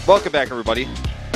Welcome back, everybody.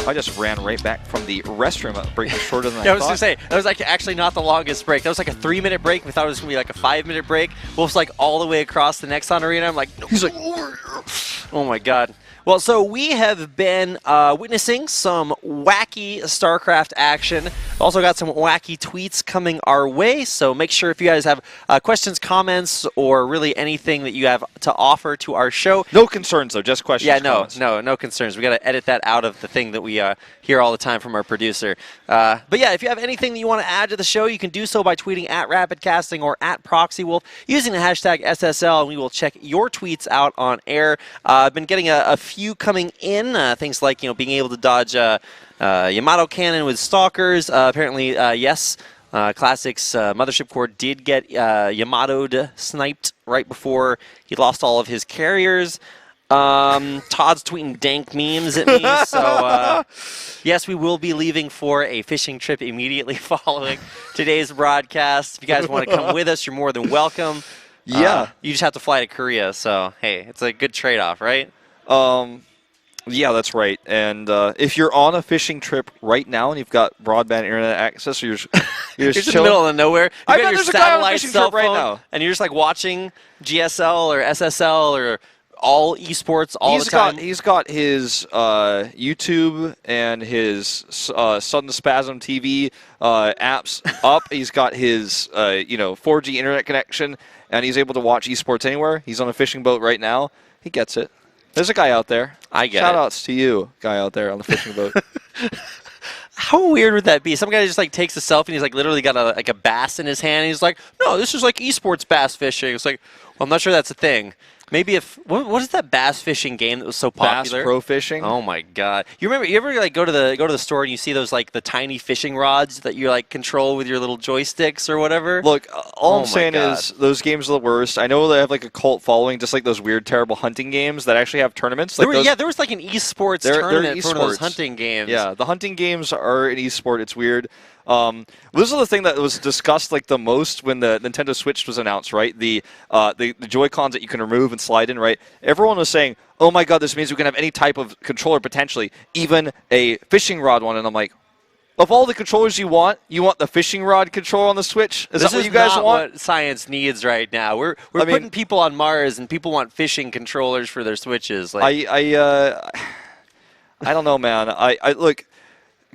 I just ran right back from the restroom. Break was shorter than I thought. I was going to say, that was like actually not the longest break. That was like a 3-minute break. We thought it was going to be like a 5-minute break. Wolf's like all the way across the Nexon Arena. I'm like, no. He's like, oh my God. Well, so we have been witnessing some wacky StarCraft action. Also got some wacky tweets coming our way, so make sure if you guys have questions, comments, or really anything that you have to offer to our show. No concerns, though, just questions. Yeah, comments. no concerns. We got to edit that out of the thing that we hear all the time from our producer. But yeah, if you have anything that you want to add to the show, you can do so by tweeting at RapidCasting or at ProxyWolf using the hashtag SSL, and we will check your tweets out on air. I've been getting a few coming in, things like being able to dodge Yamato cannon with stalkers. Apparently, yes, Classic's Mothership Core did get Yamato'd sniped right before he lost all of his carriers. Todd's tweeting dank memes at me, so yes, we will be leaving for a fishing trip immediately following today's broadcast. If you guys want to come with us, you're more than welcome. Yeah. You just have to fly to Korea, so hey, it's a good trade-off, right? Yeah, that's right. And if you're on a fishing trip right now and you've got broadband internet access, or you're just you're just in the chilling. middle of nowhere. I You got bet your there's a guy on a satellite fishing cell trip right phone, now. and you're just like watching GSL or SSL or all esports all the time. He's got his YouTube and his Sudden Spasm TV apps up. He's got his 4G internet connection, and he's able to watch esports anywhere. He's on a fishing boat right now. He gets it. There's a guy out there. I get it. Shout-outs to you, guy out there on the fishing boat. How weird would that be? Some guy just like takes a selfie and he's like literally got a bass in his hand. And he's like, no, this is like esports bass fishing. It's like, well, I'm not sure that's a thing. Maybe if what is that bass fishing game that was so popular? Bass Pro Fishing. Oh my God! You ever like go to the store and you see those like the tiny fishing rods that you like control with your little joysticks or whatever? Look, all I'm saying is those games are the worst. I know they have like a cult following, just like those weird, terrible hunting games that actually have tournaments. Like there was like an esports tournament for one of those hunting games. Yeah, the hunting games are an esport. It's weird. This is the thing that was discussed like the most when the Nintendo Switch was announced, right? The Joy-Cons that you can remove and slide in, right? Everyone was saying, oh my God, this means we can have any type of controller potentially, even a fishing rod one. And I'm like, of all the controllers you want the fishing rod controller on the Switch? Is that what you guys want? What science needs right now. We're putting people on Mars, and people want fishing controllers for their Switches. Like, I don't know, man. I look.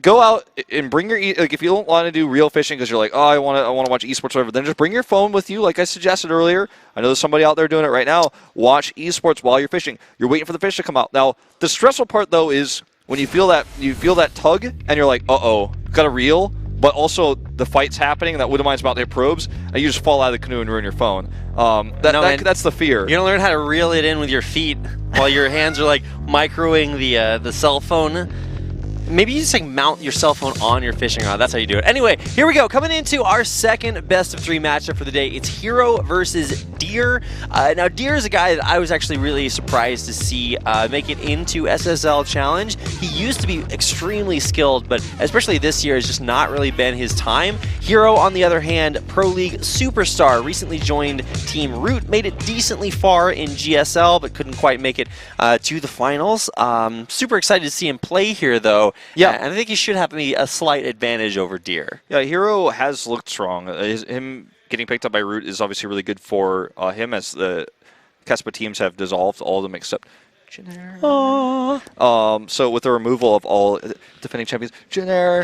Go out and bring your if you don't want to do real fishing because you're like, oh, I want to watch esports or whatever, then just bring your phone with you, like I suggested earlier. I know there's somebody out there doing it right now. Watch esports while you're fishing. You're waiting for the fish to come out. Now, the stressful part though is when you feel that tug and you're like, got a reel, but also the fight's happening and that Woodmine's about to hit probes, and you just fall out of the canoe and ruin your phone. That's the fear. You're gonna learn how to reel it in with your feet while your hands are like microing the cell phone. Maybe you just like mount your cell phone on your fishing rod. That's how you do it. Anyway, here we go. Coming into our second best of 3 matchup for the day. It's herO versus Deer. Now, Deer is a guy that I was actually really surprised to see make it into SSL Challenge. He used to be extremely skilled, but especially this year has just not really been his time. herO, on the other hand, Pro League superstar, recently joined Team Root, made it decently far in GSL, but couldn't quite make it to the finals. Super excited to see him play here, though. Yeah, and I think he should have a slight advantage over Deer. Yeah, herO has looked strong. Him getting picked up by Root is obviously really good for him, as the Kespa teams have dissolved, all of them except Jenner. So with the removal of all defending champions, Jenner,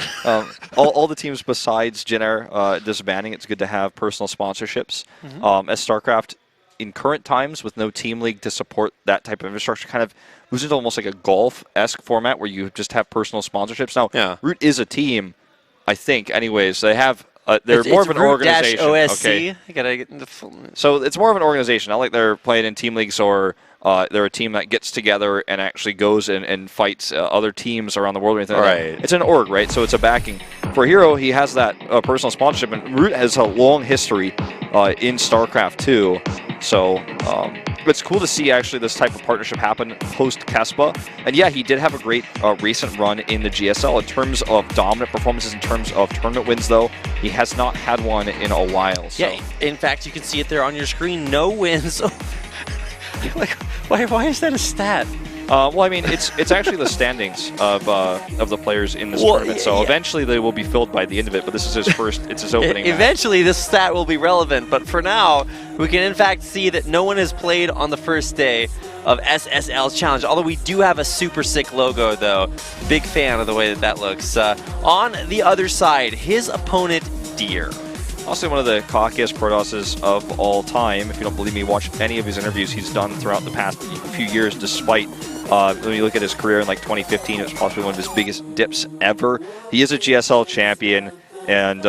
all the teams besides Jenner disbanding, it's good to have personal sponsorships. As StarCraft, in current times, with no team league to support that type of infrastructure, kind of moves into almost like a golf-esque format where you just have personal sponsorships. Now, Root is a team, I think, anyways. They have they're more of an organization. OSC. Okay. So it's more of an organization, not like they're playing in team leagues or they're a team that gets together and actually goes and fights other teams around the world or anything like that. It's an org, right? So it's a backing. For herO, he has that personal sponsorship, and Root has a long history in StarCraft 2. So it's cool to see actually this type of partnership happen post-Kespa. And yeah, he did have a great recent run in the GSL in terms of dominant performances. In terms of tournament wins, though, he has not had one in a while. So. Yeah, in fact, you can see it there on your screen. No wins. Like, why is that a stat? Well, I mean, it's actually the standings of the players in this tournament. So eventually they will be filled by the end of it. But this is his first. It's his opening. Eventually, this stat will be relevant. But for now, we can in fact see that no one has played on the first day of SSL's challenge. Although we do have a super sick logo, though. Big fan of the way that looks. On the other side, his opponent, Deer. Also one of the cockiest Protosses of all time. If you don't believe me, watch any of his interviews he's done throughout the past few years, despite when you look at his career in like 2015, it was possibly one of his biggest dips ever. He is a GSL champion and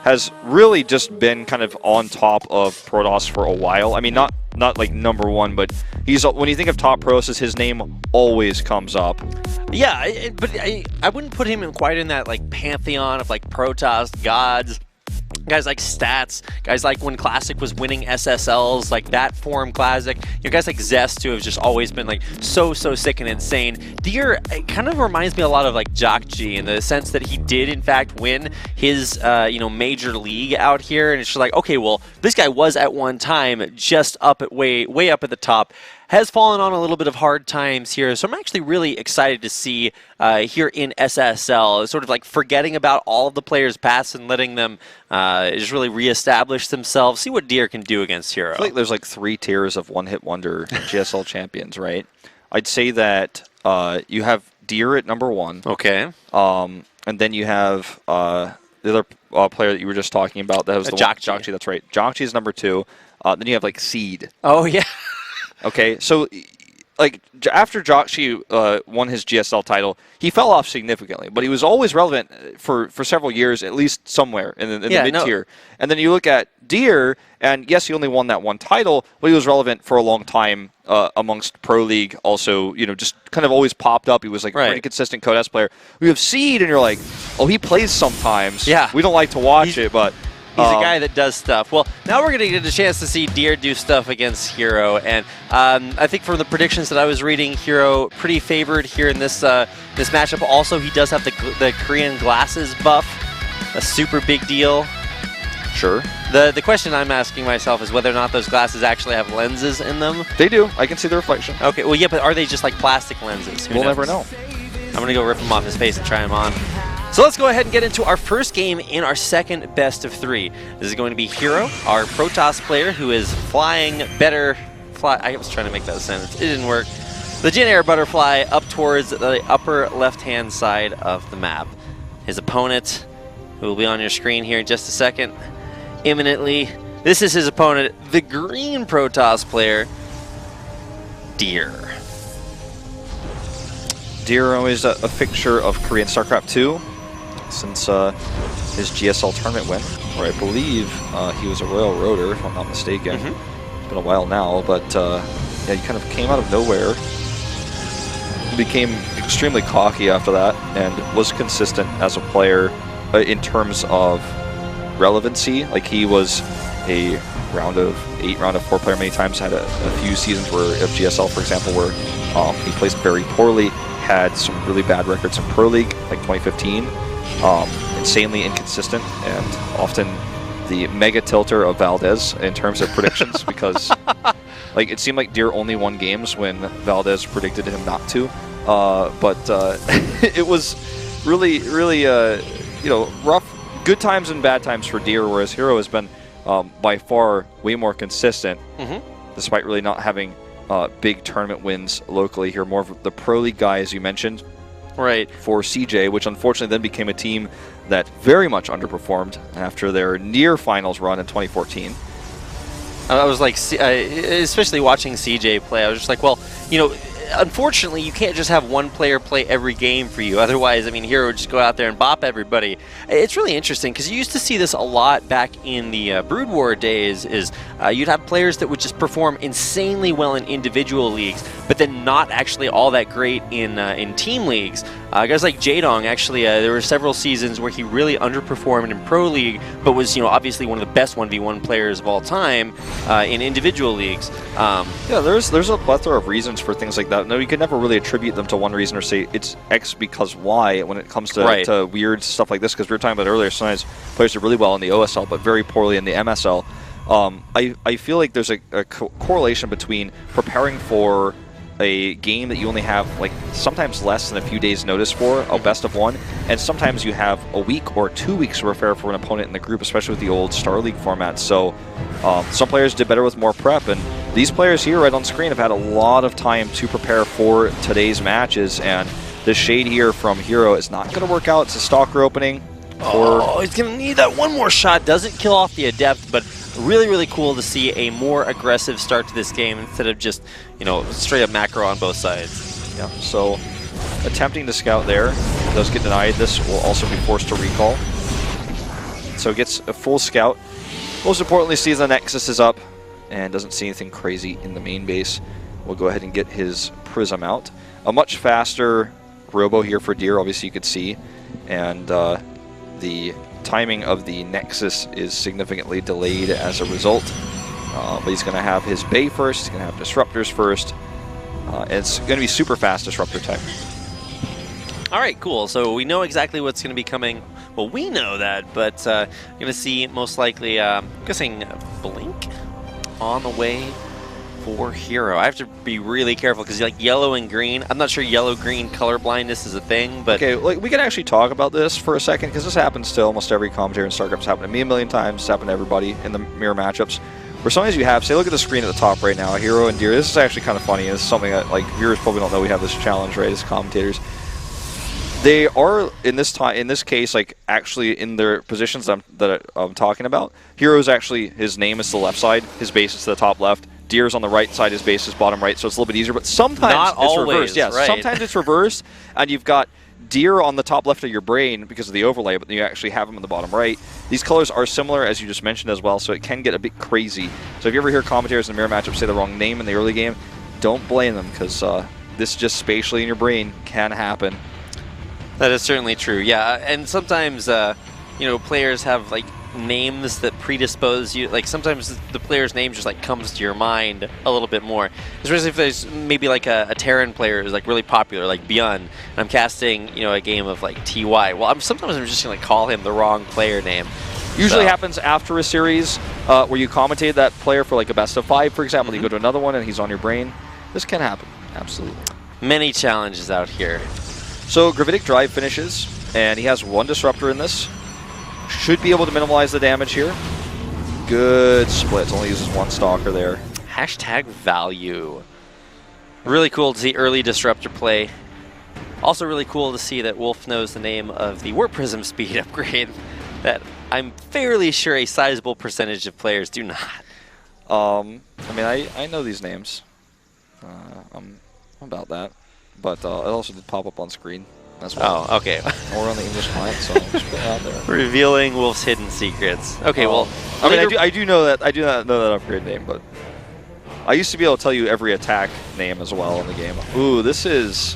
has really just been kind of on top of Protoss for a while. I mean, not like #1, but he's when you think of top Protosses, his name always comes up. Yeah, but I wouldn't put him quite in that like pantheon of like Protoss gods. Guys like Stats, guys like when Classic was winning SSLs, like that Forum Classic. Guys like Zest, who have just always been like so sick and insane. Deer, it kind of reminds me a lot of like Jockji in the sense that he did in fact win his major league out here, and it's just like, okay, well, this guy was at one time just up at way up at the top. Has fallen on a little bit of hard times here, so I'm actually really excited to see here in SSL, sort of like forgetting about all of the players past and letting them just really reestablish themselves, see what Deer can do against herO. I feel like there's like 3 tiers of one-hit wonder GSL champions, right? I'd say that you have Deer at #1. Okay. And then you have the other player that you were just talking about. That was the Jockji, that's right. Jockji is #2. Then you have like Seed. Oh, yeah. Okay, so like after Jockji won his GSL title, he fell off significantly, but he was always relevant for several years, at least somewhere in the mid-tier. And then you look at Deer, and yes, he only won that one title, but he was relevant for a long time amongst Pro League. Also, just kind of always popped up. He was like a pretty consistent Code S player. We have Seed, and you're like, oh, he plays sometimes. Yeah, we don't like to watch it, but. He's a guy that does stuff. Well, now we're going to get a chance to see Deer do stuff against herO, and I think from the predictions that I was reading, herO pretty favored here in this this matchup. Also, he does have the Korean glasses buff, a super big deal. Sure. The question I'm asking myself is whether or not those glasses actually have lenses in them. They do. I can see the reflection. Okay, well, yeah, but are they just like plastic lenses? We'll never know. I'm going to go rip them off his face and try them on. So let's go ahead and get into our first game in our second best of 3. This is going to be herO, our Protoss player who is flying better. I was trying to make that sentence. It didn't work. The Jin Air Butterfly up towards the upper left-hand side of the map. His opponent, who will be on your screen here in just a second, imminently. This is his opponent, the green Protoss player, Deer. herO is a fixture of Korean StarCraft 2 since his GSL tournament win, where I believe he was a Royal Roader, if I'm not mistaken. It's been a while now, but yeah, he kind of came out of nowhere. He became extremely cocky after that and was consistent as a player in terms of relevancy. Like, he was a round of 8, round of 4 player many times, had a few seasons of GSL, for example, where he placed very poorly, had some really bad records in Pro League, like 2015, insanely inconsistent, and often the mega tilter of Valdez in terms of predictions, because like it seemed like Deer only won games when Valdez predicted him not to, but it was really rough, good times and bad times for Deer, whereas herO has been by far way more consistent, despite really not having big tournament wins locally here. More of the Pro League guy, as you mentioned, right, for CJ, which unfortunately then became a team that very much underperformed after their near finals run in 2014. I was like, especially watching CJ play, I was just like, well, unfortunately, you can't just have one player play every game for you. Otherwise, I mean, herO would just go out there and bop everybody. It's really interesting because you used to see this a lot back in the Brood War days. You'd have players that would just perform insanely well in individual leagues, but then not actually all that great in team leagues. Guys like Jaedong, actually, there were several seasons where he really underperformed in Pro League, but was obviously one of the best 1v1 players of all time in individual leagues. Yeah, there's a plethora of reasons for things like that. No, you can never really attribute them to one reason or say it's X because Y when it comes to weird stuff like this, because we were talking about earlier, sometimes players do really well in the OSL but very poorly in the MSL. I feel like there's a correlation between preparing for a game that you only have like sometimes less than a few days notice for, a best of one, and sometimes you have a week or 2 weeks to prepare for an opponent in the group, especially with the old Star League format. So some players did better with more prep, and these players here right on screen have had a lot of time to prepare for today's matches, and the shade here from herO is not going to work out. It's a Stalker opening. Oh, he's going to need that one more shot. Doesn't kill off the Adept, but really, really cool to see a more aggressive start to this game instead of just, you know, straight up macro on both sides. Yeah, so attempting to scout there, does get denied. This will also be forced to recall. So gets a full scout. Most importantly, sees the Nexus is up and doesn't see anything crazy in the main base. We'll go ahead and get his Prism out. A much faster Robo here for Deer, obviously you could see, and the timing of the Nexus is significantly delayed as a result. But he's going to have his Bay first, he's going to have Disruptors first. It's going to be super fast Disruptor tech. All right, cool. So we know exactly what's going to be coming. Well, we know that, but you're going to see most likely, I'm guessing, Blink on the way for herO. I have to be really careful because like yellow and green. I'm not sure yellow-green color blindness is a thing, but okay, like we can actually talk about this for a second because this happens to almost every commentator in StarCraft. It's happened to me a million times. It's happened to everybody in the mirror matchups. Where sometimes you have, say, look at the screen at the top right now, herO and Deer. This is actually kind of funny. This is something that like viewers probably don't know. We have this challenge, right, as commentators. They are in this case, like actually in their positions that I'm talking about. herO's actually, his name is to the left side, his base is to the top left. Deer's on the right side, his base is bottom right, so it's a little bit easier. But sometimes not it's always, reversed. Yeah, right. Sometimes it's reversed, and you've got Deer on the top left of your brain because of the overlay, but you actually have him on the bottom right. These colors are similar, as you just mentioned as well, so it can get a bit crazy. So if you ever hear commentators in the mirror matchup say the wrong name in the early game, don't blame them because this just spatially in your brain can happen. that is certainly true. Yeah, and sometimes you know, players have like names that predispose you. Like sometimes the player's name just like comes to your mind a little bit more, especially if there's maybe like a Terran player who's like really popular, like Bjorn, and I'm casting, you know, a game of like TY. Well, sometimes I'm just gonna call him the wrong player name. Usually happens after a series where you commentate that player for like a best of 5, for example. You go to another one and he's on your brain. This can happen, absolutely. Many challenges out here. So Gravitic Drive finishes, and he has 1 Disruptor in this. Should be able to minimize the damage here. Good splits. Only uses 1 Stalker there. Hashtag value. Really cool to see early Disruptor play. Also really cool to see that Wolf knows the name of the Warp Prism speed upgrade that I'm fairly sure a sizable percentage of players do not. I mean, I know these names. I'm about that. But it also did pop up on screen as well. Oh, okay. Or on the English client, so just put it out there. Revealing Wolf's hidden secrets. Okay, well, I mean, I do know that. I do not know that upgrade name, but I used to be able to tell you every attack name as well in the game. Ooh, this is.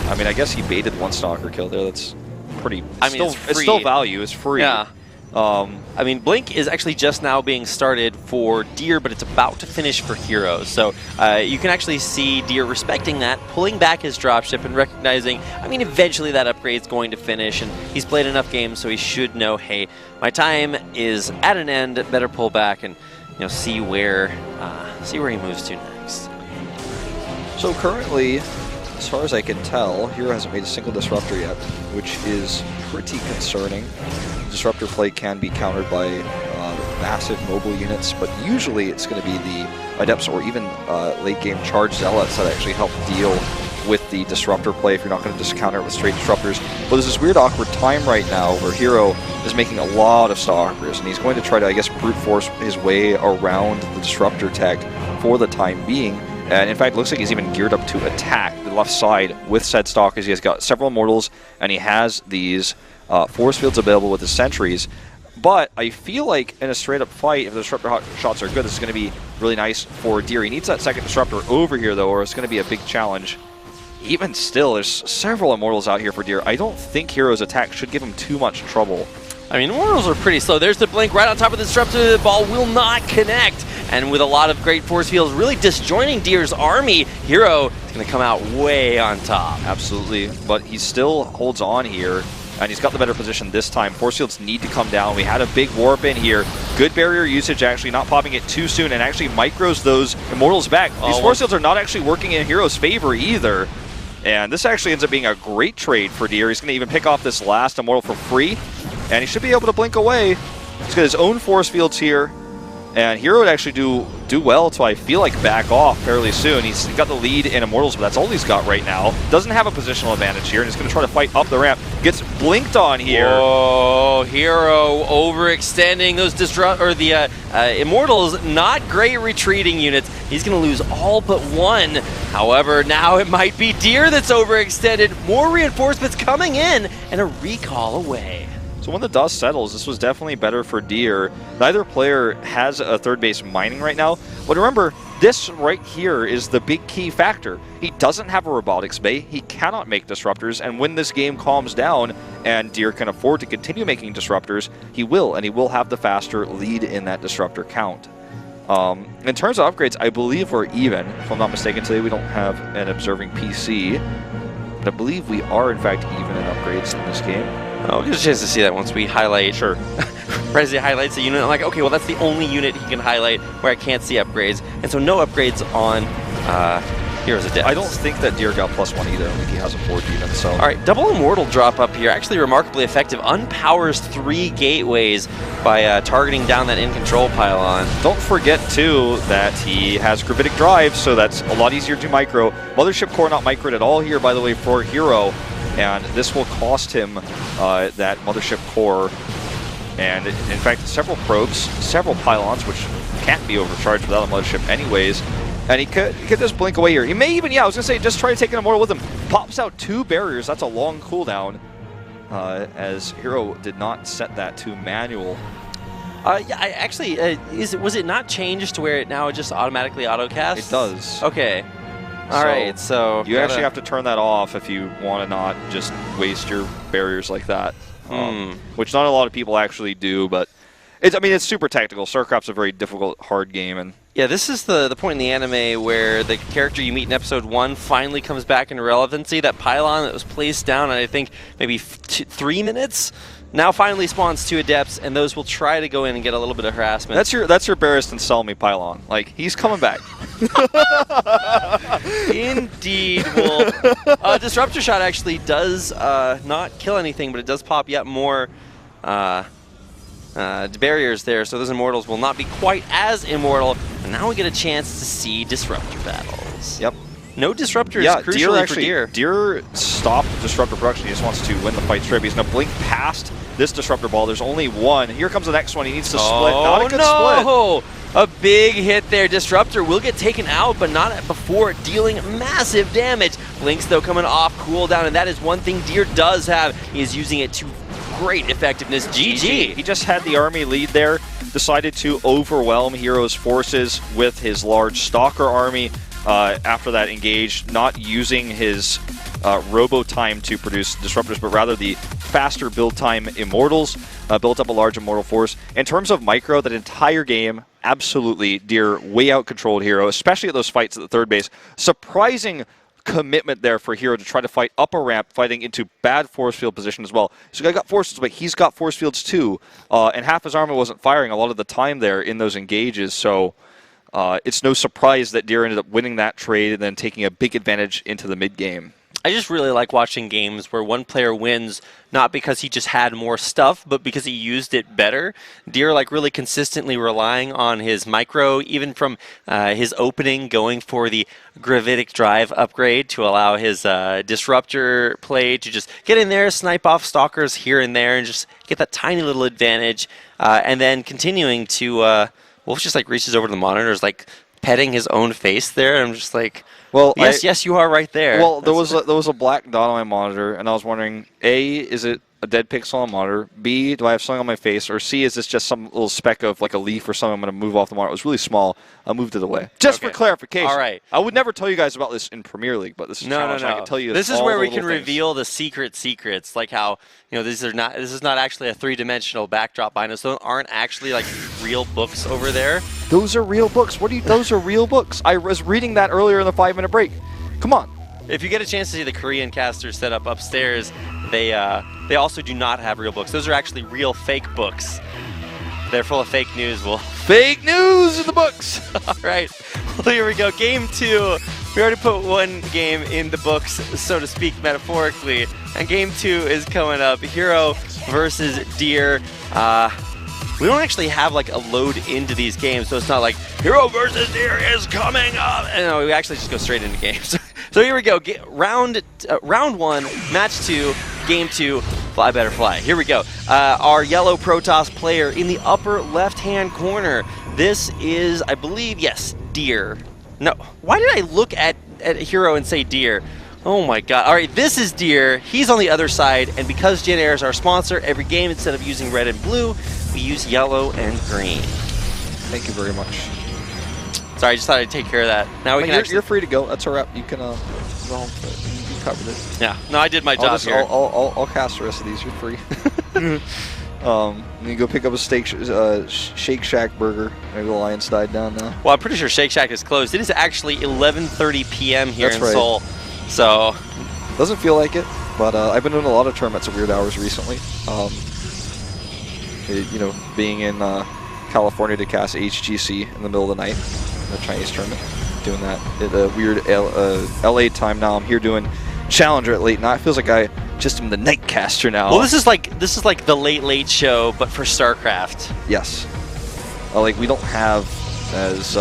I mean, I guess he baited 1 Stalker kill there. That's pretty. I mean, it's still value. It's free. Yeah. I mean, Blink is actually just now being started for Deer, but it's about to finish for herO. So you can actually see Deer respecting that, pulling back his dropship and recognizing, I mean, eventually that upgrade's going to finish, and he's played enough games, so he should know, hey, my time is at an end, better pull back and, you know, see where he moves to next. So currently, as far as I can tell, herO hasn't made a single Disruptor yet, which is pretty concerning. Disruptor play can be countered by massive mobile units, but usually it's going to be the Adepts or even late-game Charge Zealots that actually help deal with the Disruptor play if you're not going to just counter it with straight Disruptors. But there's this weird awkward time right now where herO is making a lot of Stalkers, and he's going to try to, I guess, brute force his way around the Disruptor tech for the time being. And in fact, it looks like he's even geared up to attack the left side with said Stalkers. He has got several Immortals, and he has these force fields available with his Sentries. But I feel like in a straight-up fight, if the Disruptor shots are good, this is going to be really nice for Deer. He needs that second Disruptor over here, though, or it's going to be a big challenge. Even still, there's several Immortals out here for Deer. I don't think herO's attack should give him too much trouble. I mean, Immortals are pretty slow. There's the Blink right on top of the Disruptor. The ball will not connect. And with a lot of great force fields really disjoining Deer's army, herO is going to come out way on top. Absolutely. But he still holds on here. and he's got the better position this time. Force fields need to come down. We had a big warp in here. Good barrier usage, actually not popping it too soon, and actually micros those Immortals back. These force fields are not actually working in hero's favor either. And this actually ends up being a great trade for Deer. He's going to even pick off this last Immortal for free, and he should be able to blink away. He's got his own force fields here, and herO would actually do well to, I feel like, back off fairly soon. He's got the lead in Immortals, but that's all he's got right now. Doesn't have a positional advantage here, and he's going to try to fight up the ramp. Gets blinked on here. Oh, herO overextending those Immortals. Not great retreating units. He's going to lose all but one. However, now it might be Deer that's overextended. More reinforcements coming in, and a recall away. So when the dust settles, this was definitely better for Deer. Neither player has a third base mining right now, but remember, this right here is the big key factor. He doesn't have a robotics bay, he cannot make disruptors, and when this game calms down and Deer can afford to continue making disruptors, he will, and he will have the faster lead in that disruptor count. In terms of upgrades, I believe we're even. If I'm not mistaken, today we don't have an observing PC, but I believe we are in fact even in upgrades in this game. Oh, we'll get a chance to see that once we highlight. Sure. Prezi highlights a unit. I'm like, okay, well, that's the only unit he can highlight where I can't see upgrades. And so no upgrades on Heroes of Death. I don't think that Deer got +1 either. I think he has a 4 even, so. All right, double Immortal drop up here. Actually remarkably effective. Unpowers 3 gateways by targeting down that in-control pylon. Don't forget, too, that he has gravitic drive, so that's a lot easier to micro. Mothership core not microed at all here, by the way, for herO. And this will cost him that Mothership core. And in fact, several probes, several pylons, which can't be overcharged without a Mothership anyways. And he could just blink away here. He may even, yeah, I was going to say, just try to take an Immortal with him. Pops out 2 barriers. That's a long cooldown, as herO did not set that to manual. Yeah, was it not changed to where it now just automatically auto-casts? It does. Okay. All right, so you actually have to turn that off if you want to not just waste your barriers like that, which not a lot of people actually do. But it's super tactical. StarCraft's a very difficult, hard game, and yeah, this is the point in the anime where the character you meet in episode 1 finally comes back into relevancy. That pylon that was placed down in, I think, maybe 3 minutes. Now finally spawns 2 Adepts, and those will try to go in and get a little bit of harassment. That's your Barristan and Selmy pylon. Like, he's coming back. Indeed, Wolf. Disruptor Shot actually does not kill anything, but it does pop yet more barriers there, so those Immortals will not be quite as immortal. And now we get a chance to see Disruptor battles. Yep. No Disruptor is crucial for Deer. Deer stopped Disruptor production. He just wants to win the fight straight. He's going to blink past this Disruptor ball. There's only one. Here comes the next one. He needs to split. Not a good split. A big hit there. Disruptor will get taken out, but not before dealing massive damage. Blinks, though, coming off cooldown, and that is one thing Deer does have. He is using it to great effectiveness. GG. He just had the army lead there, decided to overwhelm hero's forces with his large Stalker army. After that engage, not using his robo time to produce disruptors, but rather the faster build time Immortals, built up a large Immortal force. In terms of micro, that entire game, absolutely Deer way out controlled herO, especially at those fights at the third base. Surprising commitment there for herO to try to fight up a ramp, fighting into bad force field position as well. So I got forces, but he's got force fields too, and half his army wasn't firing a lot of the time there in those engages, so it's no surprise that Deer ended up winning that trade and then taking a big advantage into the mid game. I just really like watching games where one player wins not because he just had more stuff, but because he used it better. Deer really consistently relying on his micro, even from his opening, going for the gravitic drive upgrade to allow his disruptor play to just get in there, snipe off stalkers here and there, and just get that tiny little advantage, and then continuing to Wolf just reaches over to the monitors, petting his own face there. I'm just like, well, yes, you are right there. Well, there was a black dot on my monitor, and I was wondering, A, is it a dead pixel on the monitor? B, do I have something on my face? Or C, is this just some little speck of a leaf or something I'm going to move off the monitor? It was really small. I moved it away. Just for clarification. All right. I would never tell you guys about this in Premier League, but this is a challenge. I can tell you this is where we can reveal the secrets, like how this is not actually a 3-dimensional backdrop behind us. Those aren't actually real books over there. Those are real books. Those are real books. I was reading that earlier in the 5-minute break. Come on. If you get a chance to see the Korean casters set up upstairs, they they also do not have real books. Those are actually real fake books. They're full of fake news, Wolf. Fake news in the books. All right, well, here we go. Game 2. We already put one game in the books, so to speak, metaphorically. And game 2 is coming up. herO versus Deer. We don't actually have like a load into these games, so it's not like herO versus Deer is coming up. No, we actually just go straight into games. So here we go. Round 1, match 2, game 2. Fly better fly. Here we go. Our yellow Protoss player in the upper left-hand corner. This is, I believe, yes, Deer. No, why did I look at herO and say Deer? Oh my god. All right, this is Deer. He's on the other side, and because Jin Air is our sponsor, every game, instead of using red and blue, we use yellow and green. Thank you very much. Sorry, I just thought I'd take care of that. Now we can actually... You're free to go. That's a wrap. You can go home. You covered it. Yeah. No, I did my job here. I'll cast the rest of these. You're free. You go pick up a Shake Shack burger. Maybe the lions died down now. Well, I'm pretty sure Shake Shack is closed. It is actually 11:30 p.m. here in right. Seoul. So... Doesn't feel like it, but I've been doing a lot of tournaments at weird hours recently. You know, being in California to cast HGC in the middle of the night, a Chinese tournament, doing that at a weird LA time now. I'm here doing Challenger at late night. It feels like I just am the nightcaster now. Well, this is like the late show, but for StarCraft. Yes. Like we don't have as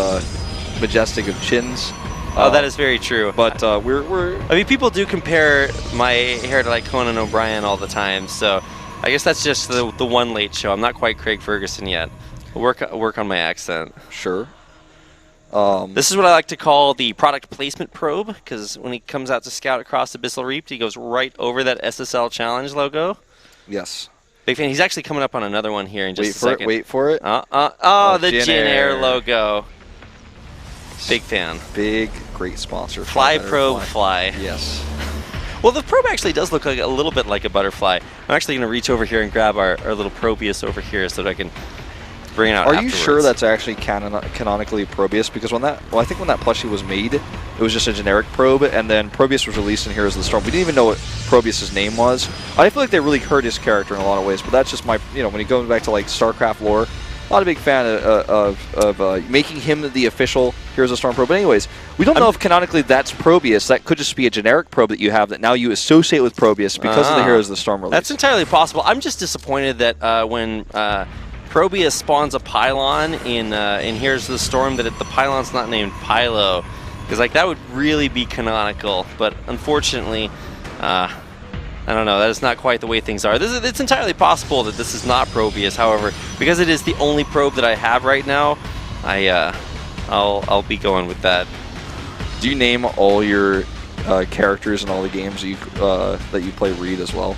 majestic of chins. Oh, that is very true. But we're. I mean, people do compare my hair to like Conan O'Brien all the time, so I guess that's just the one late show. I'm not quite Craig Ferguson yet. I'll work on my accent. Sure. This is what I like to call the product placement probe, because when he comes out to scout across Abyssal Reap, he goes right over that SSL challenge logo. Yes. Big fan. He's actually coming up on another one here in just a second. Wait for it. Oh, the Jin Air logo. Big fan. Big, great sponsor. Fly probe fly. Yes. Well, the probe actually does look like a little bit like a butterfly. I'm actually going to reach over here and grab our little Probius over here so that I can bring it out Are you sure that's actually canonically Probius? Because I think when that plushie was made, it was just a generic probe, and then Probius was released in Heroes of the Storm. We didn't even know what Probius' name was. I feel like they really hurt his character in a lot of ways, but that's just my, when you go back to like StarCraft lore, not a big fan of making him the official Heroes of the Storm probe. But anyways, we don't know if canonically that's Probius. That could just be a generic probe that you have that now you associate with Probius because of the Heroes of the Storm release. That's entirely possible. I'm just disappointed that when Probius spawns a pylon in Heroes of the Storm, that the pylon's not named Pylo, because like that would really be canonical. But unfortunately, I don't know. That is not quite the way things are. It's entirely possible that this is not Probius. However, because it is the only probe that I have right now, I'll be going with that. Do you name all your characters in all the games that you play Reed as well?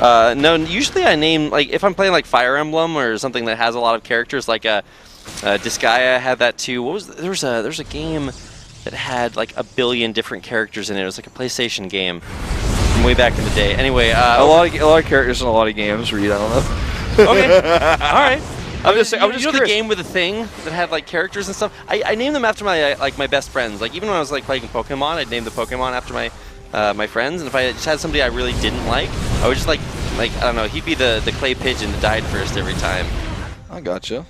No, usually I name, like, if I'm playing like Fire Emblem or something that has a lot of characters, like Disgaea had that too. There's a game that had like 1 billion different characters in it. It was like a PlayStation game from way back in the day. Anyway, a lot of characters in a lot of games. Reed, I don't know. Okay, all right. I'm just curious. The game with a thing that had like characters and stuff. I named them after my best friends. Like even when I was like playing Pokemon, I'd name the Pokemon after my friends. And if I just had somebody I really didn't like, I would just like I don't know. He'd be the clay pigeon that died first every time. I gotcha.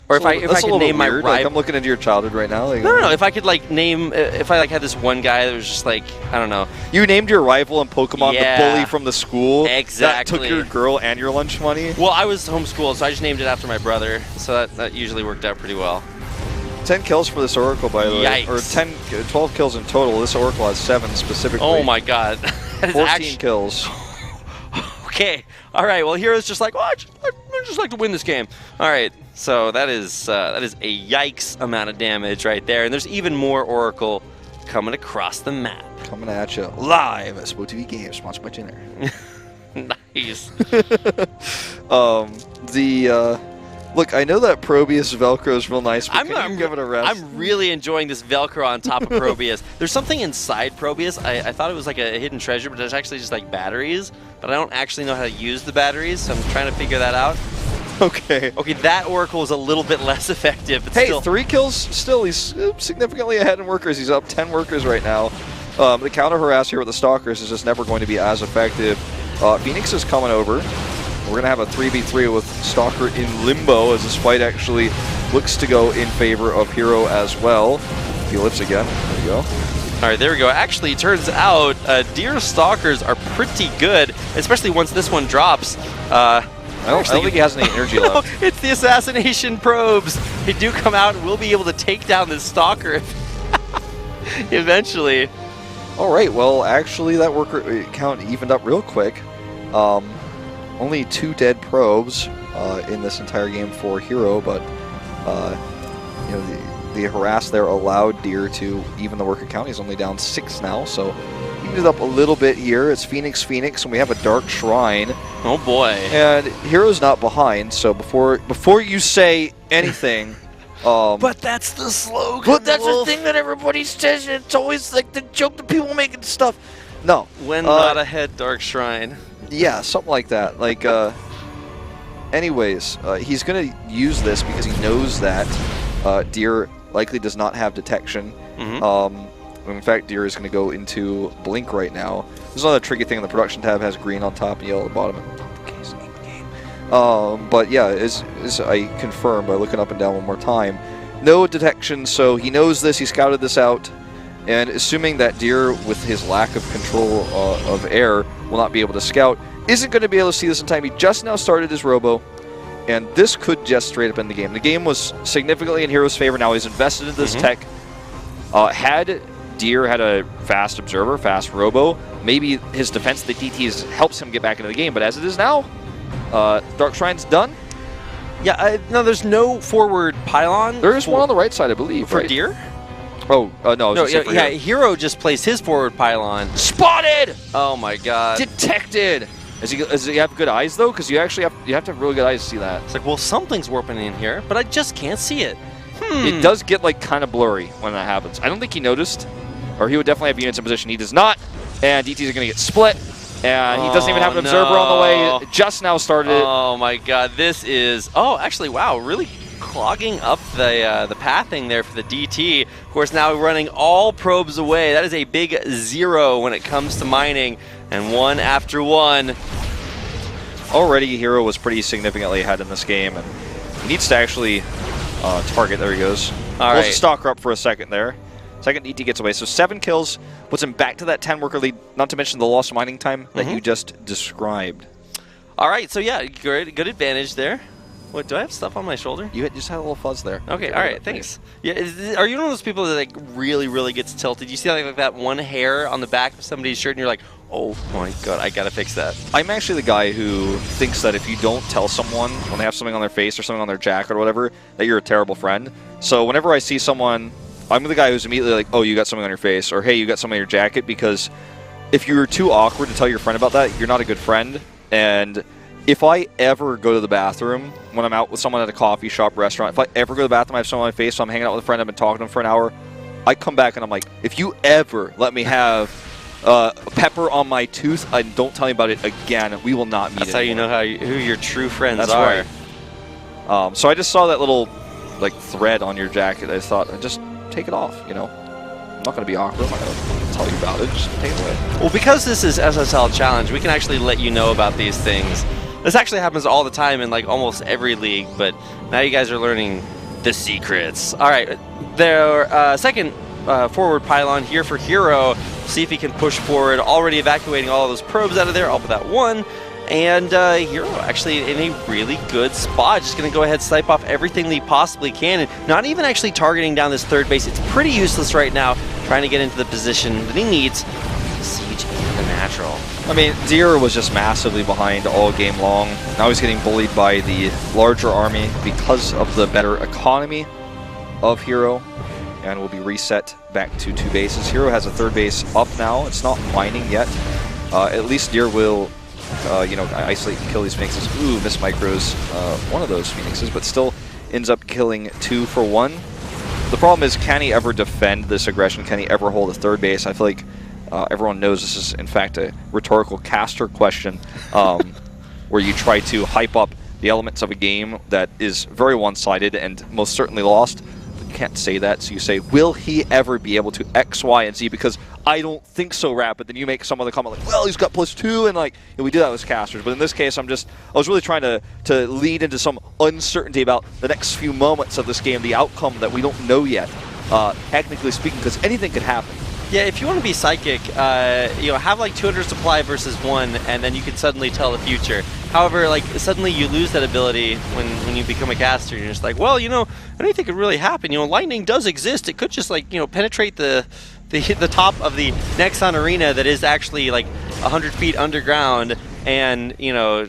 Or if I could name my rival. Like, I'm looking into your childhood right now. Like, no. If I could like name, if I like had this one guy that was just like, I don't know. You named your rival in Pokemon the bully from the school. Exactly. That took your girl and your lunch money. Well, I was homeschooled, so I just named it after my brother. So that usually worked out pretty well. 10 kills for this Oracle, by the way. Yikes. Or 12 kills in total. This Oracle has 7 specifically. Oh my god. 14 kills. Okay. All right. Well, hero's just like, I just like to win this game. All right. So that is a yikes amount of damage right there, and there's even more Oracle coming across the map. Coming at you live at Spo TV Games, sponsored by Jin Air. Nice. Look, I know that Probius Velcro is real nice, but can you give it a rest? I'm really enjoying this Velcro on top of Probius. There's something inside Probius. I thought it was like a hidden treasure, but it's actually just like batteries. But I don't actually know how to use the batteries, so I'm trying to figure that out. Okay. Okay, that Oracle is a little bit less effective. But hey, still. 3 kills still. He's significantly ahead in workers. He's up 10 workers right now. The counter harass here with the Stalkers is just never going to be as effective Phoenix is coming over. We're going to have a 3v3 with Stalker in limbo as this fight actually looks to go in favor of herO as well. He lives again. There you go. All right, there we go. Actually, it turns out Deer Stalkers are pretty good, especially once this one drops. I don't think he has any energy left. It's the assassination probes. They do come out and we'll be able to take down this Stalker eventually. All right, well, actually, that worker count evened up real quick. Only 2 dead probes in this entire game for herO, but you know, the harass there allowed Deer to even the worker count. He's only down 6 now, so he ended up a little bit here. It's Phoenix, and we have a Dark Shrine. Oh boy! And herO's not behind, so before you say anything. But that's the slogan. But that's the thing that everybody says, and it's always like the joke that people make and stuff. No. When not ahead, Dark Shrine. Yeah, something like that. Like, anyways, he's going to use this because he knows that Deer likely does not have detection. In fact, Deer is going to go into Blink right now. There's another tricky thing. The production tab has green on top and yellow at the bottom. But yeah, as I confirm by looking up and down one more time, no detection, so he knows this, he scouted this out, and assuming that Deer, with his lack of control of air, will not be able to scout, isn't going to be able to see this in time. He just now started his Robo, and this could just straight up end the game. The game was significantly in herO's favor. Now he's invested in this tech. Had Deer had a fast observer, fast Robo, maybe his defense, the DTs, helps him get back into the game, but as it is now, Dark Shrine's done. Yeah, no, there's no forward pylon. There is one on the right side, I believe. For right? Deer? Oh, no. Yeah, herO just placed his forward pylon. Spotted! Oh my god. Detected! Does he have good eyes, though? Because you actually have to have really good eyes to see that. It's like, well, something's warping in here, but I just can't see it. It does get, like, kind of blurry when that happens. I don't think he noticed, or he would definitely have units in position. He does not, and DTs are going to get split. And he doesn't even have an observer on the way. It just now started. Oh my god, this is... Oh, actually, wow, really clogging up the pathing there for the DT. Of course, now running all probes away. That is a big 0 when it comes to mining. And one after one. Already, herO was pretty significantly ahead in this game. And he needs to actually target. There he goes. All right. Stalker up for a second there. Second DT gets away. So 7 kills puts him back to that 10 worker lead, not to mention the lost mining time that you just described. All right, so yeah, good advantage there. What, do I have stuff on my shoulder? You just had a little fuzz there. Okay, all right, thanks. Yeah, are you one of those people that like really gets tilted? You see like that one hair on the back of somebody's shirt and you're like, oh my god, I gotta fix that. I'm actually the guy who thinks that if you don't tell someone when they have something on their face or something on their jacket or whatever, that you're a terrible friend. So whenever I see someone, I'm the guy who's immediately like, oh, you got something on your face, or hey, you got something on your jacket, because if you're too awkward to tell your friend about that, you're not a good friend. And if I ever go to the bathroom when I'm out with someone at a coffee shop, restaurant, if I ever go to the bathroom, I have someone on my face, so I'm hanging out with a friend, I've been talking to him for an hour, I come back and I'm like, if you ever let me have pepper on my tooth, and don't tell me about it again, we will not meet That's anymore. how you know who your true friends That's are. Right. So I just saw that little like thread on your jacket. I thought, just take it off, you know. I'm not going to be awkward. I'm not going to tell you about it. Just take it away. Well, because this is SSL Challenge, we can actually let you know about these things. This actually happens all the time in like almost every league, but now you guys are learning the secrets. All right, their second forward pylon here for herO. See if he can push forward. Already evacuating all of those probes out of there, all but that one. And herO actually in a really good spot. Just going to go ahead and snipe off everything that he possibly can. And not even actually targeting down this third base. It's pretty useless right now, trying to get into the position that he needs. Siege and the natural. I mean, Deer was just massively behind all game long. Now he's getting bullied by the larger army because of the better economy of herO. And will be reset back to 2 bases. herO has a third base up now. It's not mining yet. At least Deer will... isolate and kill these Phoenixes. Ooh, miss micros one of those Phoenixes, but still ends up killing 2 for 1. The problem is, can he ever defend this aggression? Can he ever hold a third base? I feel like everyone knows this is, in fact, a rhetorical caster question where you try to hype up the elements of a game that is very one-sided and most certainly lost. can't say that. So you say, will he ever be able to X, Y, and Z? Because I don't think so, Rapid. Then you make some other comment like, well, he's got +2, and like, we do that with casters. But in this case, I was really trying to lead into some uncertainty about the next few moments of this game, the outcome that we don't know yet, technically speaking, because anything could happen. Yeah, if you want to be psychic, have like 200 supply versus 1, and then you can suddenly tell the future. However, like suddenly you lose that ability when you become a caster. You're just like, well, anything could really happen. Lightning does exist. It could just like penetrate the top of the Nexon arena that is actually like 100 feet underground, and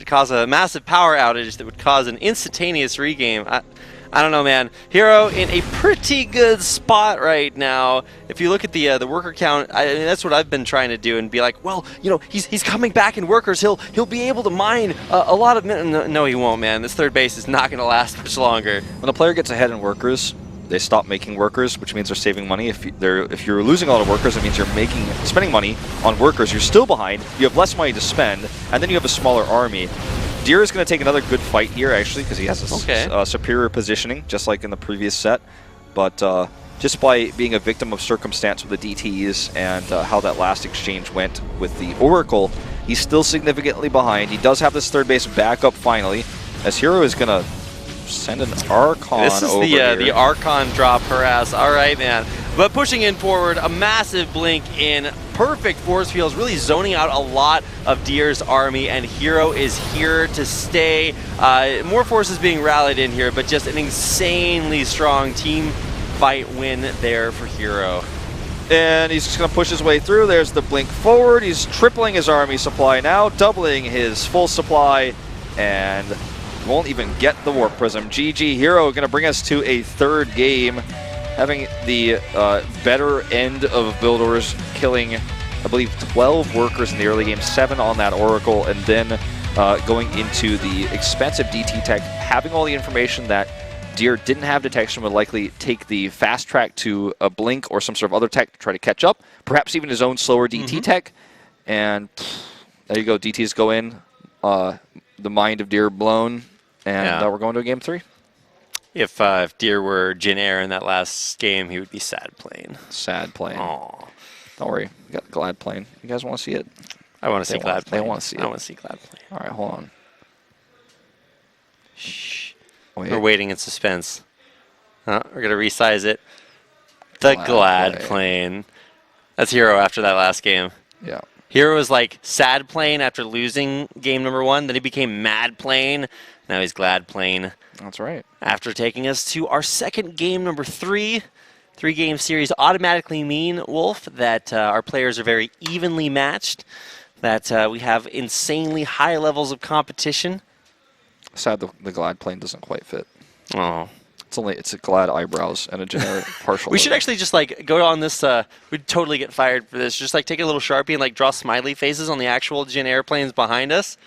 cause a massive power outage that would cause an instantaneous regame. I don't know, man. herO in a pretty good spot right now. If you look at the worker count, that's what I've been trying to do and be like, well, he's coming back in workers. He'll be able to mine a lot of minutes. No, he won't, man. This third base is not going to last much longer. When a player gets ahead in workers, they stop making workers, which means they're saving money. If you're losing a lot of workers, it means you're spending money on workers. You're still behind. You have less money to spend, and then you have a smaller army. Deer is going to take another good fight here, actually, because he has a superior positioning, just like in the previous set. But just by being a victim of circumstance with the DTs and how that last exchange went with the Oracle, he's still significantly behind. He does have this third base back up finally, as herO is going to send an Archon over This is the Archon drop harass. All right, man. But pushing in forward, a massive blink in, perfect force fields, really zoning out a lot of Deer's army, and herO is here to stay. More forces being rallied in here, but just an insanely strong team fight win there for herO. And he's just going to push his way through. There's the blink forward. He's tripling his army supply now, doubling his full supply, and won't even get the Warp Prism. GG. herO going to bring us to a third game, having the better end of build orders, killing, I believe, 12 workers in the early game, 7 on that Oracle, and then going into the expensive DT tech, having all the information that Deer didn't have detection, would likely take the fast track to a blink or some sort of other tech to try to catch up, perhaps even his own slower DT tech, and there you go, DTs go in, the mind of Deer blown, and we're going to game 3. If Deer were Jin Air in that last game, he would be sad playing. Sad playing. Aww. Don't worry, we got Glad playing. You guys want to see it? I want to see Glad playing. They want to see it. I want to see Glad playing. All right, hold on. Shh. Wait. We're waiting in suspense. We're going to resize it. The Glad playing. That's herO after that last game. Yeah. herO was like sad playing after losing game number 1. Then he became mad playing. Now he's Glad playing. That's right. After taking us to our second game number 3. 3-game series automatically mean, Wolf, that our players are very evenly matched, that we have insanely high levels of competition. Sad the Glad plane doesn't quite fit. Oh. It's a Glad eyebrows and a generic partial. We should actually just like go on this, we'd totally get fired for this. Just like take a little Sharpie and like draw smiley faces on the actual Jin airplanes behind us.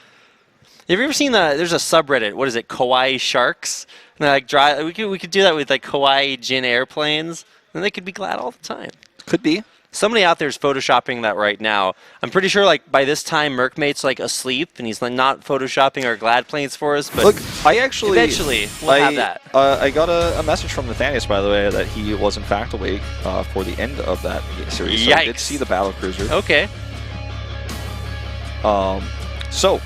Have you ever seen there's a subreddit, what is it, Kawaii Sharks? And like we could do that with like Kawaii Jin airplanes, and they could be Glad all the time. Could be. Somebody out there is photoshopping that right now. I'm pretty sure like by this time Merkmate's like asleep and he's like not photoshopping our Glad planes for us. But look, I actually eventually we'll have that. I got a message from Nathanius, by the way, that he was in fact awake for the end of that series. So I did see the battle cruiser. Okay. So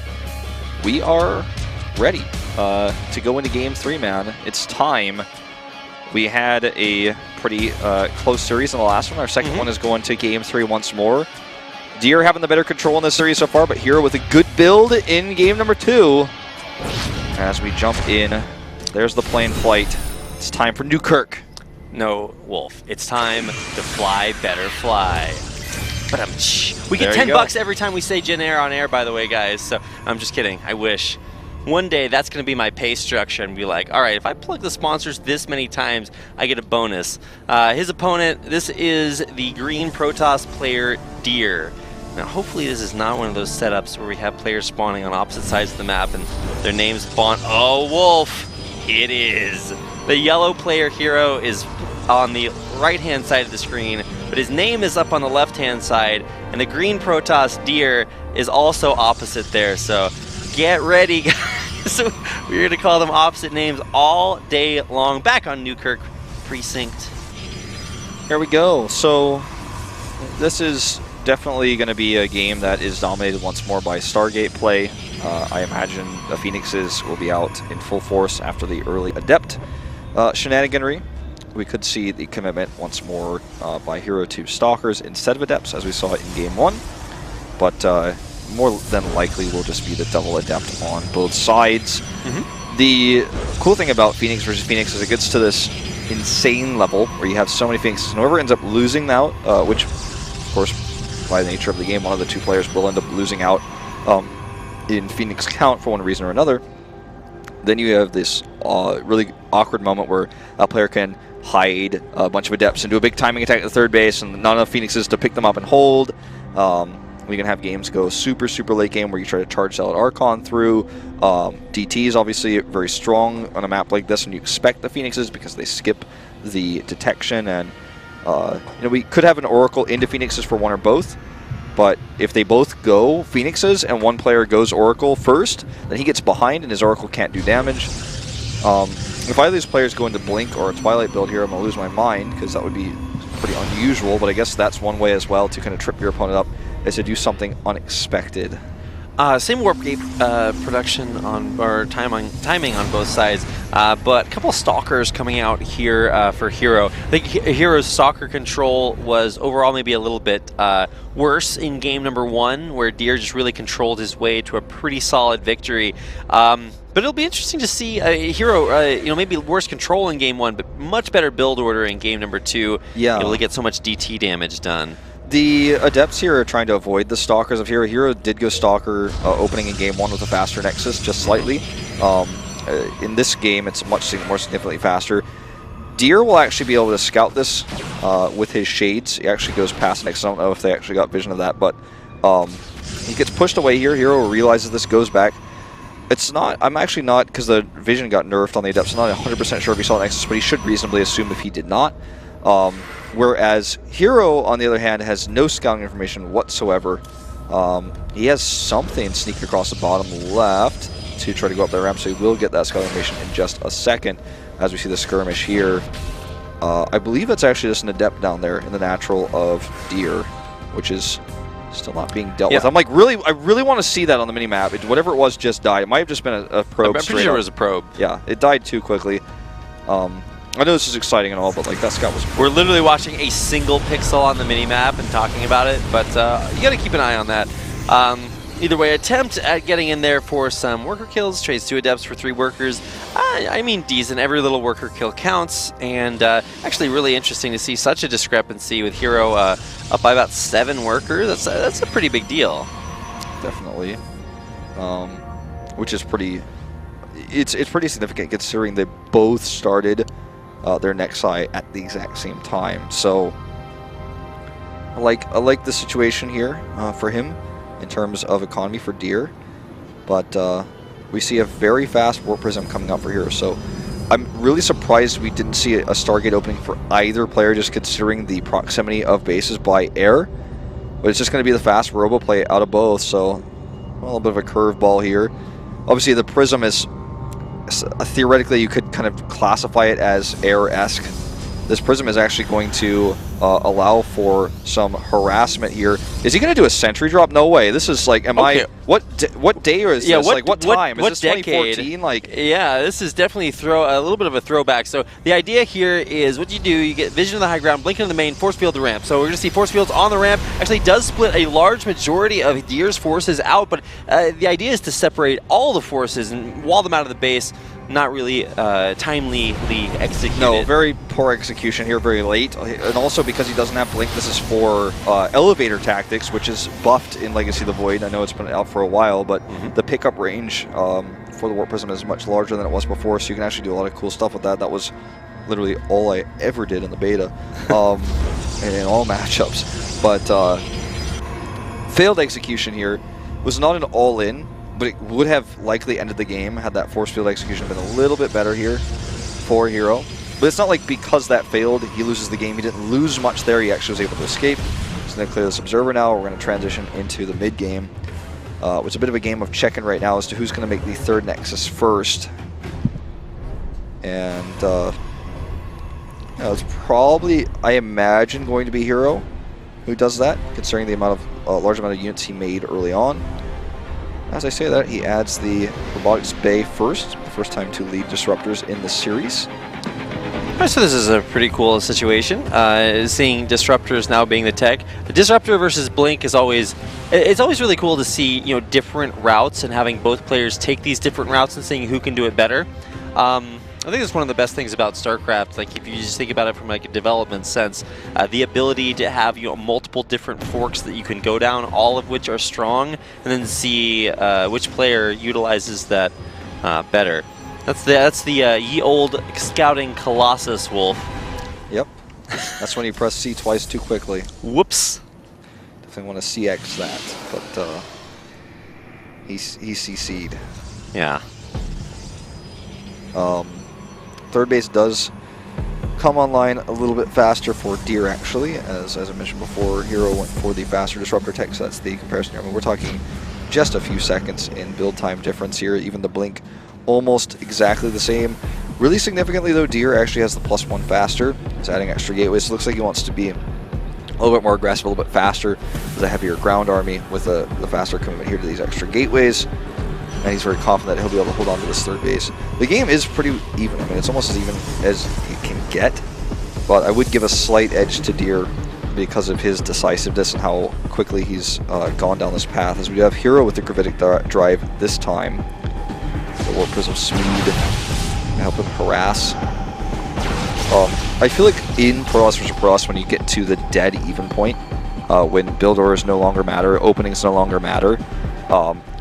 we are ready to go into game 3, man. It's time. We had a pretty close series in the last one. Our second one is going to game 3 once more. Deer having the better control in this series so far, but herO with a good build in game number 2. As we jump in, there's the plane flight. It's time for Newkirk. No, Wolf. It's time to fly better fly. But we get $10 every time we say Jin Air on air, by the way, guys. So I'm just kidding. I wish. One day, that's going to be my pay structure and be like, all right, if I plug the sponsors this many times, I get a bonus. His opponent, this is the green Protoss player, Deer. Now, hopefully this is not one of those setups where we have players spawning on opposite sides of the map and their names spawn. Oh, Wolf, it is. The yellow player herO is on the right-hand side of the screen, but his name is up on the left-hand side, and the green Protoss, Deer, is also opposite there, so get ready, guys. So we're going to call them opposite names all day long. Back on Newkirk precinct. Here we go. So this is definitely going to be a game that is dominated once more by Stargate play. I imagine the Phoenixes will be out in full force after the early Adept shenaniganry. We could see the commitment once more by herO to Stalkers instead of Adepts, as we saw it in Game 1. But more than likely will just be the double Adept on both sides. The cool thing about Phoenix versus Phoenix is it gets to this insane level where you have so many Phoenixes, and whoever ends up losing out, which, of course, by the nature of the game, one of the two players will end up losing out in Phoenix count for one reason or another. Then you have this really awkward moment where a player can hide a bunch of Adepts and do a big timing attack at the third base, and not enough Phoenixes to pick them up and hold. We can have games go super, super late game where you try to charge Zealot Archon through. DT is obviously very strong on a map like this, and you expect the Phoenixes because they skip the detection. And we could have an Oracle into Phoenixes for one or both, but if they both go Phoenixes and one player goes Oracle first, then he gets behind and his Oracle can't do damage. If either of these players go into Blink or a Twilight build here, I'm going to lose my mind because that would be pretty unusual, but I guess that's one way as well to kind of trip your opponent up, is to do something unexpected. Same warp gate production on or timing on both sides, but a couple of Stalkers coming out here for herO. I think herO's Stalker control was overall maybe a little bit worse in game number 1, where Deer just really controlled his way to a pretty solid victory. But it'll be interesting to see herO, maybe worse control in game 1, but much better build order in game number 2. Yeah, able to get so much DT damage done. The Adepts here are trying to avoid the Stalkers of herO. herO did go Stalker opening in game 1 with a faster Nexus, just slightly. In this game, it's much more significantly faster. Deer will actually be able to scout this with his Shades. He actually goes past Nexus. I don't know if they actually got vision of that, but he gets pushed away here. herO realizes this, goes back. It's not, I'm actually not, because the vision got nerfed on the Adepts, I'm not 100% sure if he saw Nexus, but he should reasonably assume if he did not. Whereas herO, on the other hand, has no scouting information whatsoever. He has something sneaked across the bottom left to try to go up the ramp, so he will get that scouting information in just a second as we see the skirmish here. I believe it's actually just an Adept down there in the natural of Deer, which is still not being dealt with. I'm like, I really want to see that on the mini-map. Whatever it was just died. It might have just been a probe. I'm pretty sure it was a probe. Yeah, it died too quickly. I know this is exciting and all, but like that scout was... We're literally watching a single pixel on the mini-map and talking about it, but you got to keep an eye on that. Either way, attempt at getting in there for some worker kills, trades 2 Adepts for 3 workers. I mean, decent. Every little worker kill counts, and actually really interesting to see such a discrepancy with herO up by about 7 workers. That's a pretty big deal. Definitely. Which is pretty... It's pretty significant considering they both started their Nexi at the exact same time. So I like the situation here for him in terms of economy for Deer, but we see a very fast Warp Prism coming out for herO. So I'm really surprised we didn't see a Stargate opening for either player, just considering the proximity of bases by air. But it's just going to be the fast robo play out of both. So a little bit of a curveball here. Obviously, the Prism is theoretically you could kind of classify it as air-esque. This Prism is actually going to allow for some harassment here. Is he going to do a sentry drop? No way. This is like, what day is this? Like, what time? Is this 2014? Like, yeah, this is definitely a little bit of a throwback. So the idea here is what you do, you get vision of the high ground, blink into the main, force field the ramp. So we're going to see force fields on the ramp. Actually does split a large majority of Deer's forces out, but the idea is to separate all the forces and wall them out of the base. Not really timely executed. No, very poor execution here, very late. And also because he doesn't have Blink, this is for elevator tactics, which is buffed in Legacy of the Void. I know it's been out for a while, but the pickup range for the Warp Prism is much larger than it was before, so you can actually do a lot of cool stuff with that. That was literally all I ever did in the beta, and in all matchups. But failed execution here. Was not an all-in, but it would have likely ended the game had that force field execution been a little bit better here for herO. But it's not like because that failed, he loses the game. He didn't lose much there. He actually was able to escape. So going to clear this Observer now. We're going to transition into the mid-game. It's a bit of a game of check-in right now as to who's going to make the third Nexus first. And Now, it's probably, I imagine, going to be herO who does that, considering the large amount of units he made early on. As I say that, he adds the Robotics Bay first, the first time to lead Disruptors in the series. So this is a pretty cool situation, seeing Disruptors now being the tech. The Disruptor versus Blink is always, it's always really cool to see, you know, different routes and having both players take these different routes and seeing who can do it better. I think that's one of the best things about StarCraft. Like, if you just think about it from like a development sense, the ability to have, you know, multiple different forks that you can go down, all of which are strong, and then see which player utilizes that better. That's the ye old scouting Colossus, Wolf. Yep. That's when you press C twice too quickly. Whoops. Definitely want to CX that, but he CC'd. Yeah. Third base does come online a little bit faster for Deer, actually. As I mentioned before, herO went for the faster Disruptor tech, so that's the comparison here. I mean, we're talking just a few seconds in build time difference here. Even the Blink almost exactly the same. Really significantly, though, Deer actually has the +1 faster. It's adding extra gateways. So it looks like he wants to be a little bit more aggressive, a little bit faster, with a heavier ground army, with the faster commitment here to these extra gateways. And he's very confident that he'll be able to hold on to this third base. The game is pretty even. I mean, it's almost as even as it can get. But I would give a slight edge to Deer because of his decisiveness and how quickly he's gone down this path. As we have herO with the Gravitic Drive this time. The Warp Prism speed to help him harass. I feel like in Protoss vs. Protoss, when you get to the dead even point, when build orders no longer matter, openings no longer matter,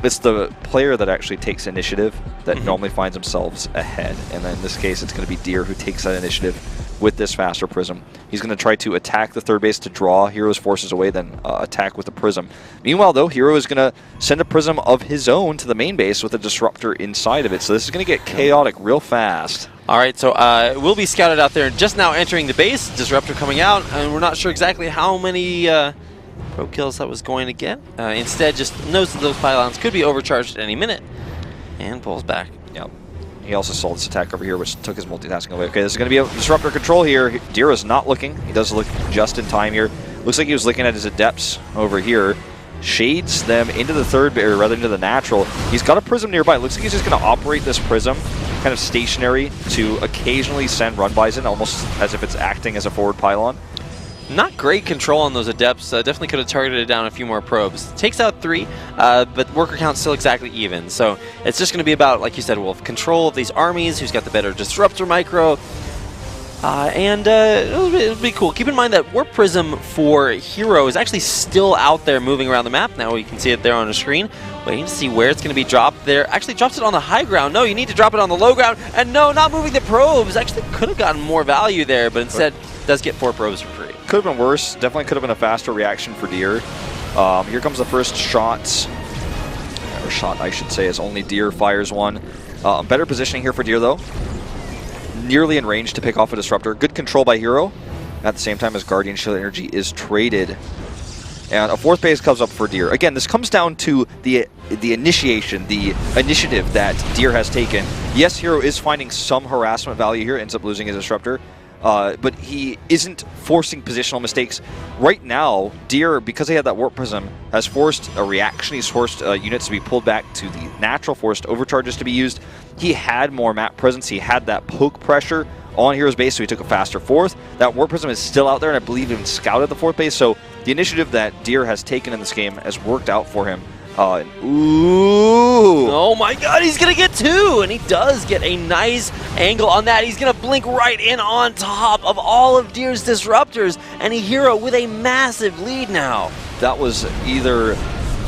it's the player that actually takes initiative that normally finds themselves ahead. And then in this case, it's going to be Deer who takes that initiative with this faster Prism. He's going to try to attack the third base to draw herO's forces away, then attack with the Prism. Meanwhile, though, herO is going to send a Prism of his own to the main base with a Disruptor inside of it. So this is going to get chaotic real fast. All right, so we'll be scouted out there just now entering the base. Disruptor coming out, and we're not sure exactly how many probe kills that was going to get. Instead, just knows that those pylons could be overcharged at any minute, and pulls back. Yep. He also saw this attack over here, which took his multitasking away. Okay, this is going to be a Disruptor control here. Deer is not looking. He does look just in time here. Looks like he was looking at his Adepts over here. Shades them into the third, or rather into the natural. He's got a Prism nearby. Looks like he's just going to operate this Prism kind of stationary to occasionally send run-bys in, almost as if it's acting as a forward pylon. Not great control on those Adepts. Definitely could have targeted down a few more probes. Takes out 3, but worker count's still exactly even. So it's just going to be about, like you said, Wolf, control of these armies, who's got the better Disruptor micro. It'll be cool. Keep in mind that Warp Prism for herO is actually still out there moving around the map now. You can see it there on the screen. Waiting to see where it's going to be dropped there. Actually drops it on the high ground. No, you need to drop it on the low ground. And no, not moving the probes. Actually could have gotten more value there, but instead does get 4 probes for free. Could have been worse. Definitely could have been a faster reaction for Deer. Here comes the first shot. Or shot, I should say, as only Deer fires one. Better positioning here for Deer, though. Nearly in range to pick off a Disruptor. Good control by herO. At the same time as Guardian Shield Energy is traded. And a 4th base comes up for Deer. Again, this comes down to the initiation, the initiative that Deer has taken. Yes, herO is finding some harassment value here, ends up losing his Disruptor. But he isn't forcing positional mistakes. Right now, Deer, because he had that Warp Prism, has forced a reaction. He's forced units to be pulled back to the natural, forced overcharges to be used. He had more map presence. He had that poke pressure on herO's base, so he took a faster 4th. That Warp Prism is still out there, and I believe even scouted the 4th base. So the initiative that Deer has taken in this game has worked out for him. Ooh! Oh my god, he's gonna get 2! And he does get a nice angle on that. He's gonna blink right in on top of all of Deer's Disruptors, and a herO with a massive lead now. That was either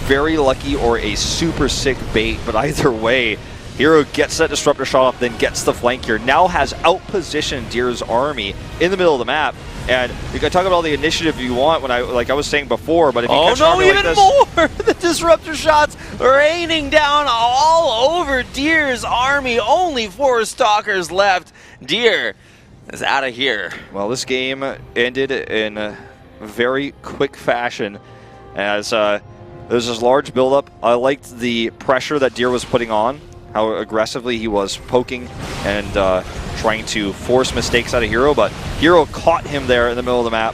very lucky or a super sick bait, but either way, herO gets that Disruptor shot off, then gets the flank here. Now has outpositioned Deer's army in the middle of the map. And you can talk about all the initiative you want, when I was saying before, but if you catch an army like this, more! The Disruptor shots raining down all over Deer's army. Only 4 Stalkers left. Deer is out of here. Well, this game ended in a very quick fashion as there's this large buildup. I liked the pressure that Deer was putting on, how aggressively he was poking and trying to force mistakes out of herO, but herO caught him there in the middle of the map.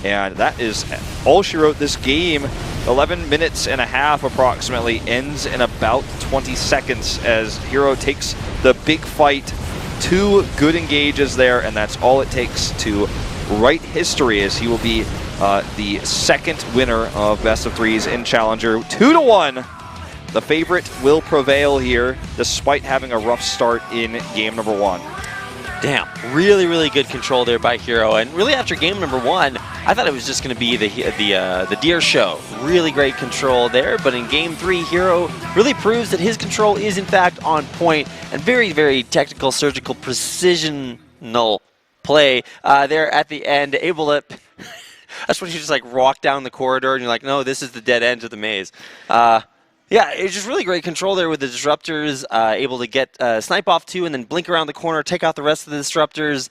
And that is all she wrote. This game, 11 minutes and a half approximately, ends in about 20 seconds as herO takes the big fight. 2 good engages there, and that's all it takes to write history, as he will be the second winner of Best of Threes in Challenger. 2-1. The favorite will prevail here, despite having a rough start in game number 1. Damn, really, really good control there by herO. And really after game number 1, I thought it was just going to be the Deer show. Really great control there, but in game 3, herO really proves that his control is in fact on point, and very, very technical, surgical, precisional play there at the end, able to... That's when you just like walk down the corridor and you're like, no, this is the dead end of the maze. Yeah, it's just really great control there with the disruptors, able to get snipe off 2 and then blink around the corner, take out the rest of the disruptors.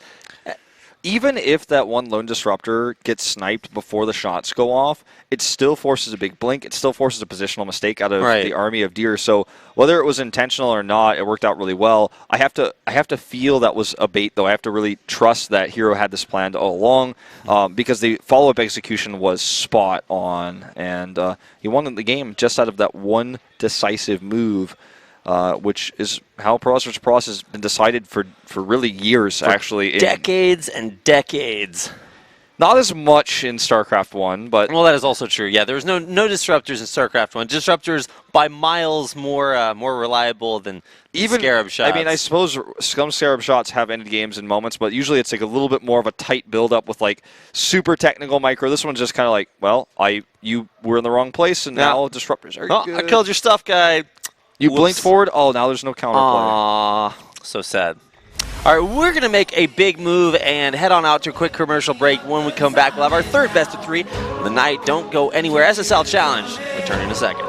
Even if that one lone disruptor gets sniped before the shots go off, it still forces a big blink. It still forces a positional mistake out of the army of Deer. So whether it was intentional or not, it worked out really well. I have to feel that was a bait, though. I have to really trust that herO had this planned all along, because the follow-up execution was spot on, and he won the game just out of that one decisive move. Which is how Pros vs. Pros has been decided for really years, actually. Decades and decades. Not as much in StarCraft 1, but... Well, that is also true. Yeah, there was no disruptors in StarCraft 1. Disruptors by miles more reliable than even Scarab shots. I mean, I suppose some Scarab shots have ended games in moments, but usually it's like a little bit more of a tight build-up with like super technical micro. This one's just kind of like, well, you were in the wrong place, and now disruptors are good. I killed your stuff, guy. You blinked forward. Oh, now there's no counterplay. Aww, so sad. All right, we're going to make a big move and head on out to a quick commercial break. When we come back, we'll have our third best of 3 of the night. Don't go anywhere. SSL Challenge. Return in a second.